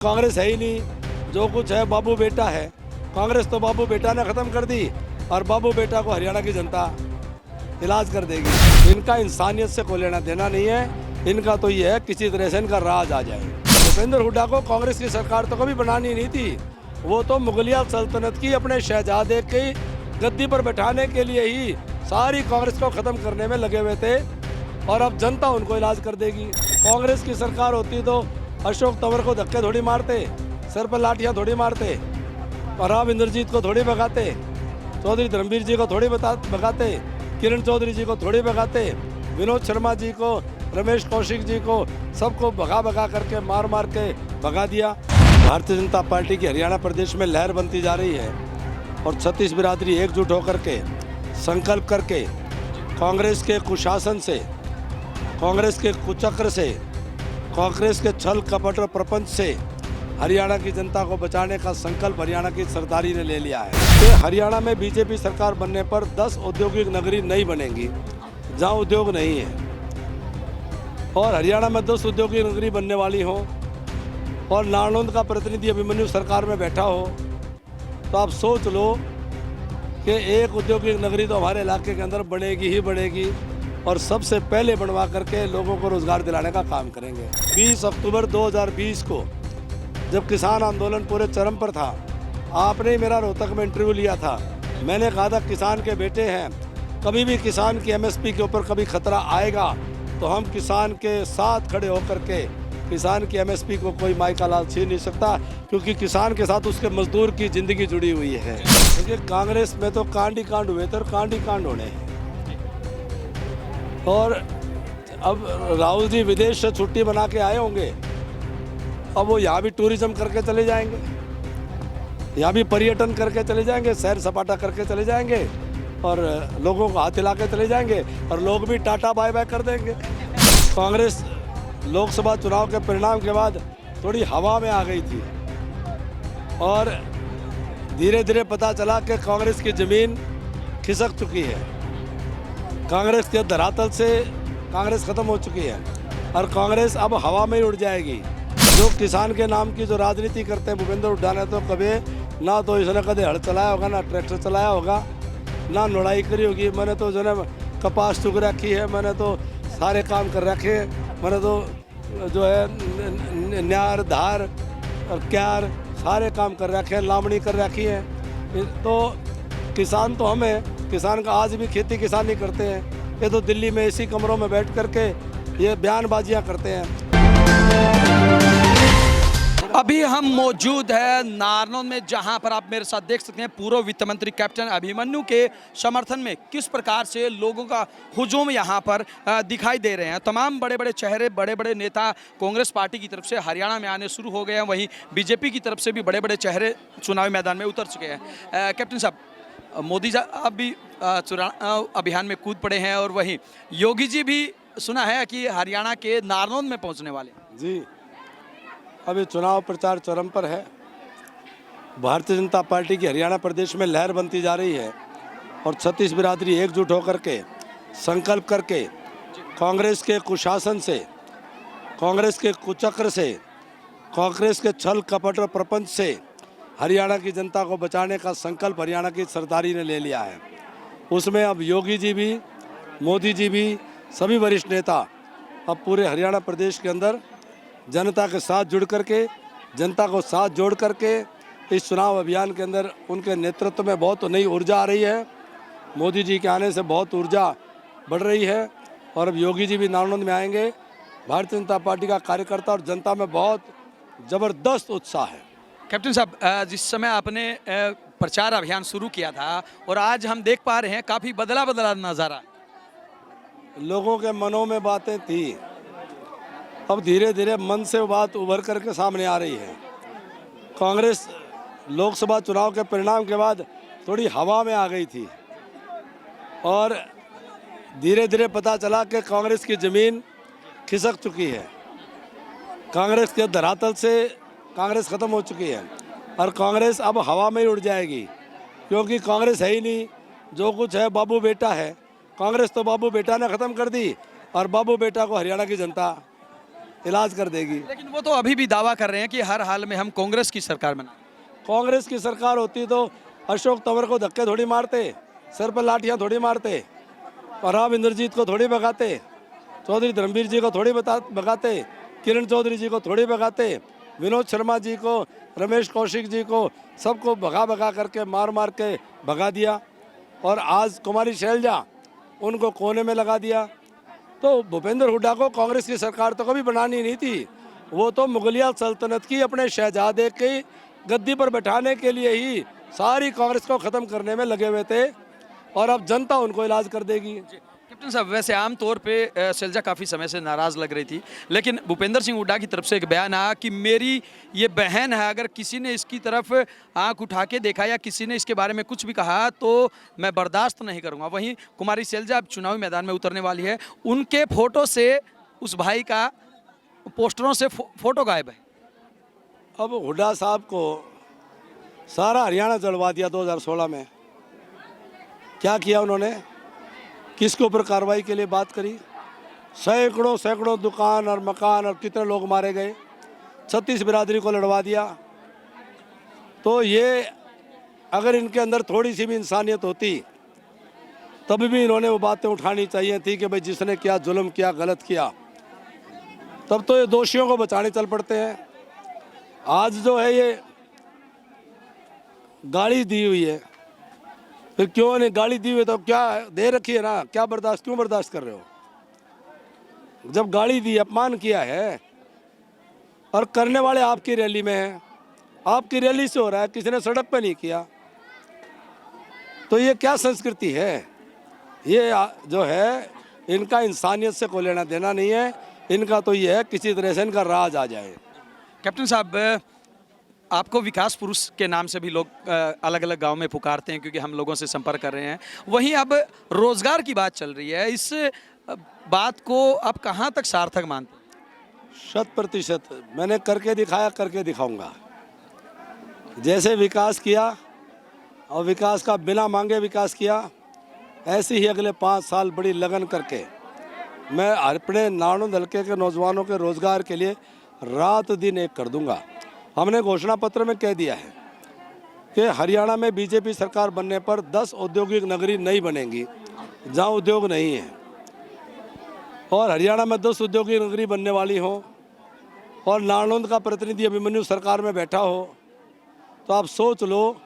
कांग्रेस है ही नहीं, जो कुछ है बाबू बेटा है। कांग्रेस तो बाबू बेटा ने ख़त्म कर दी और बाबू बेटा को हरियाणा की जनता इलाज कर देगी। इनका इंसानियत से कोई लेना देना नहीं है, इनका तो ये है किसी तरह से इनका राज आ जाए। भूपेंद्र हुड्डा को कांग्रेस की सरकार तो कभी बनानी नहीं थी, वो तो मुगलिया सल्तनत की अपने शहजादे की गद्दी पर बैठाने के लिए ही सारी कांग्रेस को ख़त्म करने में लगे हुए थे और अब जनता उनको इलाज कर देगी। कांग्रेस की सरकार होती तो अशोक तंवर को धक्के थोड़ी मारते, सर पर लाठियाँ थोड़ी मारते, और राम इंद्रजीत को थोड़ी भगाते, चौधरी धर्मवीर जी को थोड़ी भगाते, किरण चौधरी जी को थोड़ी भगाते, विनोद शर्मा जी को, रमेश कौशिक जी को, सबको भगा करके मार के भगा दिया। भारतीय जनता पार्टी की हरियाणा प्रदेश में लहर बनती जा रही है और छत्तीस बिरादरी एकजुट होकर के संकल्प करके कांग्रेस के कुशासन से, कांग्रेस के कुचक्र से, कांग्रेस के छल कपट और प्रपंच से हरियाणा की जनता को बचाने का संकल्प हरियाणा की सरदारी ने ले लिया है। कि हरियाणा में बीजेपी सरकार बनने पर 10 औद्योगिक नगरी नहीं बनेंगी जहां उद्योग नहीं है, और हरियाणा में 10 औद्योगिक नगरी बनने वाली हो और नारनौंद का प्रतिनिधि अभिमन्यु सरकार में बैठा हो, तो आप सोच लो कि एक औद्योगिक नगरी तो हमारे इलाके के अंदर बनेगी ही बनेगी, और सबसे पहले बनवा करके लोगों को रोजगार दिलाने का काम करेंगे। 20 अक्टूबर 2020 को जब किसान आंदोलन पूरे चरम पर था, आपने मेरा रोहतक में इंटरव्यू लिया था। मैंने कहा था किसान के बेटे हैं, कभी भी किसान की एमएसपी के ऊपर कभी खतरा आएगा तो हम किसान के साथ खड़े होकर के किसान की एमएसपी को कोई माई का लाल छीन नहीं सकता, क्योंकि किसान के साथ उसके मजदूर की ज़िंदगी जुड़ी हुई है। क्योंकि कांग्रेस में तो कांड ही कांड हुए थे और कांड ही कांड होने हैं। और अब राहुल जी विदेश से छुट्टी बना के आए होंगे, अब वो यहाँ भी टूरिज्म करके चले जाएंगे, यहाँ भी पर्यटन करके चले जाएंगे, सैर सपाटा करके चले जाएंगे और लोगों को हाथ हिला के चले जाएंगे और लोग भी टाटा बाय बाय कर देंगे। कांग्रेस लोकसभा चुनाव के परिणाम के बाद थोड़ी हवा में आ गई थी और धीरे धीरे पता चला कि कांग्रेस की ज़मीन खिसक चुकी है, कांग्रेस के धरातल से कांग्रेस ख़त्म हो चुकी है और कांग्रेस अब हवा में ही उड़ जाएगी। जो किसान के नाम की जो राजनीति करते हैं भूपेंद्र हुड्डा ने, तो कभी ना तो इसने कभी हल चलाया होगा, ना ट्रैक्टर चलाया होगा, ना लड़ाई करी होगी। मैंने तो जो है कपास चुग रखी है, मैंने तो सारे काम कर रखे हैं, मैंने तो जो है न्यार धार और क्यार सारे काम कर रखे हैं, लामड़ी कर रखी है। तो किसान तो हम हैं, किसान का आज भी खेती किसानी करते हैं। ये तो दिल्ली में एसी कमरों में बैठ करके ये बयानबाजियाँ करते हैं। अभी हम मौजूद है नारनौंद में, जहां पर आप मेरे साथ देख सकते हैं पूर्व वित्त मंत्री कैप्टन अभिमन्यु के समर्थन में किस प्रकार से लोगों का हुजूम यहां पर दिखाई दे रहे हैं। तमाम बड़े बड़े चेहरे, बड़े बड़े नेता कांग्रेस पार्टी की तरफ से हरियाणा में आने शुरू हो गए हैं, वहीं बीजेपी की तरफ से भी बड़े बड़े चेहरे चुनावी मैदान में उतर चुके हैं। कैप्टन साहब, मोदी साहब भी चुनाव अभियान में कूद पड़े हैं और वहीं योगी जी भी सुना है कि हरियाणा के नारनौंद में पहुँचने वाले। जी, अभी चुनाव प्रचार चरम पर है। भारतीय जनता पार्टी की हरियाणा प्रदेश में लहर बनती जा रही है और छत्तीस बिरादरी एकजुट होकर के संकल्प करके कांग्रेस के कुशासन से, कांग्रेस के कुचक्र से, कांग्रेस के छल कपट और प्रपंच से हरियाणा की जनता को बचाने का संकल्प हरियाणा की सरदारी ने ले लिया है। उसमें अब योगी जी भी, मोदी जी भी, सभी वरिष्ठ नेता अब पूरे हरियाणा प्रदेश के अंदर जनता के साथ जुड़ करके, जनता को साथ जोड़ करके इस चुनाव अभियान के अंदर उनके नेतृत्व में बहुत नई ऊर्जा आ रही है। मोदी जी के आने से बहुत ऊर्जा बढ़ रही है और अब योगी जी भी नारनौंद में आएंगे। भारतीय जनता पार्टी का कार्यकर्ता और जनता में बहुत ज़बरदस्त उत्साह है। कैप्टन साहब, जिस समय आपने प्रचार अभियान शुरू किया था और आज हम देख पा रहे हैं काफ़ी बदला नज़ारा। लोगों के मनों में बातें थी, अब धीरे धीरे मन से वो बात उभर करके सामने आ रही है। कांग्रेस लोकसभा चुनाव के परिणाम के बाद थोड़ी हवा में आ गई थी और धीरे धीरे पता चला कि कांग्रेस की ज़मीन खिसक चुकी है, कांग्रेस के धरातल से कांग्रेस ख़त्म हो चुकी है और कांग्रेस अब हवा में ही उड़ जाएगी, क्योंकि कांग्रेस है ही नहीं, जो कुछ है बाबू बेटा है। कांग्रेस तो बाबू बेटा ने ख़त्म कर दी और बाबू बेटा को हरियाणा की जनता इलाज कर देगी। लेकिन वो तो अभी भी दावा कर रहे हैं कि हर हाल में हम कांग्रेस की सरकार बनाएंगे। कांग्रेस की सरकार होती तो अशोक तंवर को धक्के थोड़ी मारते, सर पर लाठियां थोड़ी मारते, और आप इंद्रजीत को थोड़ी भगाते, चौधरी धर्मवीर जी को थोड़ी भगाते, किरण चौधरी जी को थोड़ी भगाते, विनोद शर्मा जी को, रमेश कौशिक जी को, सबको भगा भगा करके मार मार के भगा दिया। और आज कुमारी शैलजा उनको कोने में लगा दिया। तो भूपेंद्र हुड्डा को कांग्रेस की सरकार तो कभी बनानी नहीं थी, वो तो मुगलिया सल्तनत की अपने शहजादे की गद्दी पर बैठाने के लिए ही सारी कांग्रेस को ख़त्म करने में लगे हुए थे, और अब जनता उनको इलाज कर देगी। कैप्टन साहब, वैसे आमतौर पे शैलजा काफ़ी समय से नाराज़ लग रही थी, लेकिन भूपेंद्र सिंह हुड्डा की तरफ से एक बयान आया कि मेरी ये बहन है, अगर किसी ने इसकी तरफ आंख उठा के देखा या किसी ने इसके बारे में कुछ भी कहा तो मैं बर्दाश्त नहीं करूंगा। वहीं कुमारी शैलजा अब चुनावी मैदान में उतरने वाली है, उनके फोटो से उस भाई का पोस्टरों से फोटो गायब है। अब हुड्डा साहब को सारा हरियाणा जलवा दिया 2016 में। क्या किया उन्होंने, किसके ऊपर कार्रवाई के लिए बात करी? सैकड़ों सैकड़ों दुकान और मकान और कितने लोग मारे गए, 36 बिरादरी को लड़वा दिया। तो ये अगर इनके अंदर थोड़ी सी भी इंसानियत होती तभी भी इन्होंने वो बातें उठानी चाहिए थी कि भाई जिसने क्या जुल्म किया, गलत किया, तब तो ये दोषियों को बचाने चल पड़ते हैं। आज जो है ये गाड़ी दी हुई है, फिर क्यों नहीं गाड़ी दी हुई है तो क्या दे रखी है ना, क्या बर्दाश्त, क्यों बर्दाश्त कर रहे हो? जब गाड़ी दी, अपमान किया है, और करने वाले आपकी रैली में हैं, आपकी रैली से हो रहा है, किसी ने सड़क पे नहीं किया, तो ये क्या संस्कृति है? ये जो है इनका इंसानियत से कोई लेना देना नहीं है, इनका तो ये है किसी तरह से इनका राज आ जाए। कैप्टन साहब, आपको विकास पुरुष के नाम से भी लोग अलग अलग गांव में पुकारते हैं, क्योंकि हम लोगों से संपर्क कर रहे हैं। वहीं अब रोजगार की बात चल रही है, इस बात को आप कहां तक सार्थक मानते हैं? 100% मैंने करके दिखाया, करके दिखाऊंगा। जैसे विकास किया और विकास का बिना मांगे विकास किया, ऐसे ही अगले 5 साल बड़ी लगन करके मैं अपने नानोद हल्के के नौजवानों के रोजगार के लिए रात दिन एक कर दूंगा। हमने घोषणा पत्र में कह दिया है कि हरियाणा में बीजेपी सरकार बनने पर 10 औद्योगिक नगरी नहीं बनेंगी जहां उद्योग नहीं है, और हरियाणा में 10 औद्योगिक नगरी बनने वाली हो, और नानोद का प्रतिनिधि अभिमन्यु सरकार में बैठा हो, तो आप सोच लो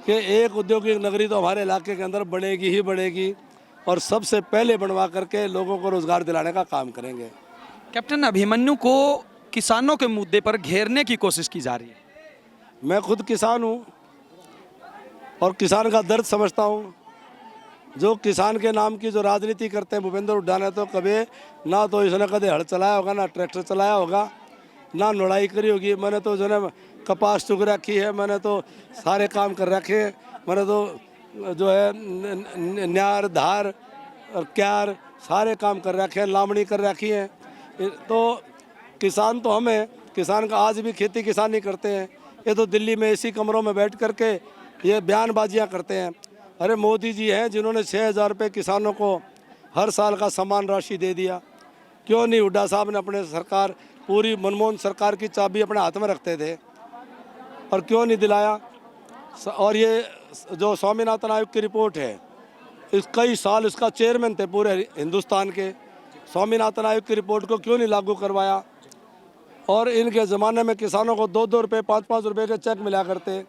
कि एक औद्योगिक नगरी तो हमारे इलाके के अंदर बनेगी ही बनेगी, और सबसे पहले बनवा करके लोगों को रोजगार दिलाने का काम करेंगे। कैप्टन, अभिमन्यु को किसानों के मुद्दे पर घेरने की कोशिश की जा रही है। मैं खुद किसान हूँ और किसान का दर्द समझता हूँ। जो किसान के नाम की जो राजनीति करते हैं भूपेंद्र हुड्डा ने, तो कभी ना तो इसने कभी हल चलाया होगा, ना ट्रैक्टर चलाया होगा, ना लड़ाई करी होगी। मैंने तो जो है कपास चुग रखी है, मैंने तो सारे काम कर रखे हैं, मैंने तो जो है न्यार धार और क्यार सारे काम कर रखे हैं, लामड़ी कर रखी है। तो किसान तो हमें, किसान का आज भी खेती किसानी करते हैं। ये तो दिल्ली में एसी कमरों में बैठ करके ये बयानबाजियां करते हैं। अरे मोदी जी हैं जिन्होंने 6,000 रुपये किसानों को हर साल का समान राशि दे दिया। क्यों नहीं हुड्डा साहब ने अपने सरकार, पूरी मनमोहन सरकार की चाबी अपने हाथ में रखते थे, और क्यों नहीं दिलाया? और ये जो स्वामीनाथन आयोग की रिपोर्ट है, इस कई साल इसका चेयरमैन थे पूरे हिंदुस्तान के, स्वामीनाथन आयोग की रिपोर्ट को क्यों नहीं लागू करवाया? और इनके ज़माने में किसानों को 2-2 रुपये 5-5 रुपये के चेक मिला करते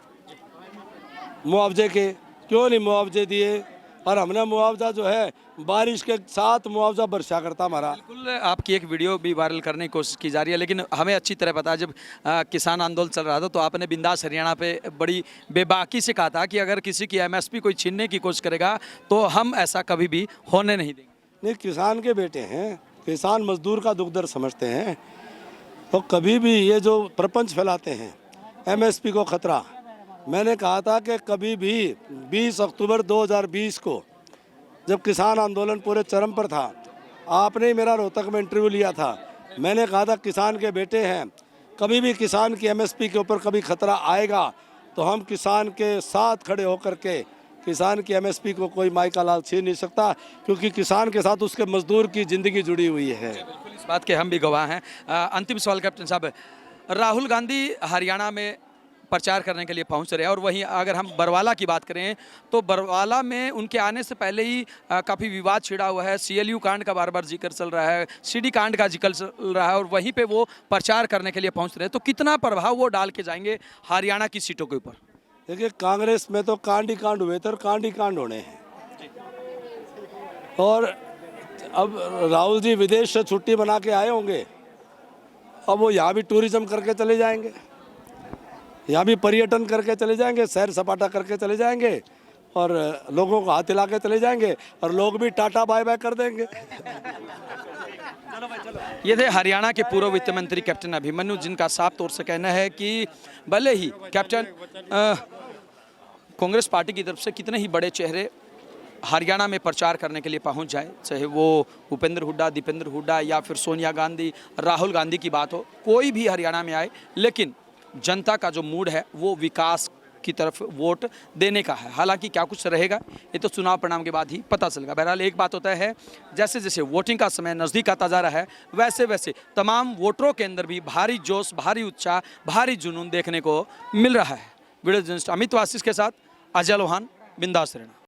मुआवजे के, क्यों नहीं मुआवजे दिए? और हमने मुआवजा जो है बारिश के साथ मुआवजा बरसा करता हमारा। बिल्कुल, आपकी एक वीडियो भी वायरल करने की कोशिश की जा रही है, लेकिन हमें अच्छी तरह पता है जब किसान आंदोलन चल रहा था तो आपने बिंदास हरियाणा पे बड़ी बेबाकी से कहा था कि अगर किसी की एमएसपी कोई छीनने की कोशिश करेगा तो हम ऐसा कभी भी होने नहीं देंगे। नहीं, किसान के बेटे हैं, किसान मजदूर का दुख दर्द समझते हैं, तो कभी भी ये जो प्रपंच फैलाते हैं एमएसपी को खतरा, मैंने कहा था कि कभी भी 20 अक्टूबर 2020 को जब किसान आंदोलन पूरे चरम पर था, आपने ही मेरा रोहतक में इंटरव्यू लिया था, मैंने कहा था किसान के बेटे हैं, कभी भी किसान की एमएसपी के ऊपर कभी खतरा आएगा तो हम किसान के साथ खड़े होकर के किसान की एमएसपी को कोई माई का लाल छीन नहीं सकता, क्योंकि किसान के साथ उसके मजदूर की ज़िंदगी जुड़ी हुई है। बिल्कुल इस बात के हम भी गवाह हैं। अंतिम सवाल कैप्टन साहब, राहुल गांधी हरियाणा में प्रचार करने के लिए पहुंच रहे हैं और वहीं अगर हम बरवाला की बात करें तो बरवाला में उनके आने से पहले ही काफ़ी विवाद छिड़ा हुआ है। CLU कांड का बार बार जिक्र चल रहा है, CD कांड का जिक्र चल रहा है और वहीं पे वो प्रचार करने के लिए पहुंच रहे हैं। तो कितना प्रभाव वो डाल के जाएंगे हरियाणा की सीटों के ऊपर? देखिए, कांग्रेस में तो कांड ही कांड हुए थे और कांड ही कांड होने हैं। और अब राहुल जी विदेश से छुट्टी बना के आए होंगे, अब वो यहाँ भी टूरिज्म करके चले जाएंगे, यहाँ भी पर्यटन करके चले जाएंगे, सैर सपाटा करके चले जाएंगे और लोगों को हाथ हिला के चले जाएंगे और लोग भी टाटा बाय बाय कर देंगे। ये थे हरियाणा के पूर्व वित्त मंत्री कैप्टन अभिमन्यु, जिनका साफ तौर से कहना है कि भले ही कैप्टन कांग्रेस पार्टी की तरफ से कितने ही बड़े चेहरे हरियाणा में प्रचार करने के लिए पहुंच जाए, चाहे वो भूपेंद्र हुड्डा, दीपेंद्र हुड्डा या फिर सोनिया गांधी, राहुल गांधी की बात हो, कोई भी हरियाणा में आए, लेकिन जनता का जो मूड है वो विकास की तरफ वोट देने का है। हालांकि क्या कुछ रहेगा ये तो चुनाव परिणाम के बाद ही पता चलेगा। बहरहाल एक बात होता है, जैसे जैसे वोटिंग का समय नज़दीक आता जा रहा है वैसे वैसे तमाम वोटरों के अंदर भी भारी जोश, भारी उत्साह, भारी जुनून देखने को मिल रहा है। वीडियो जर्नलिस्ट अमित वासिस के साथ अजय लोहान, बिंदास रहना।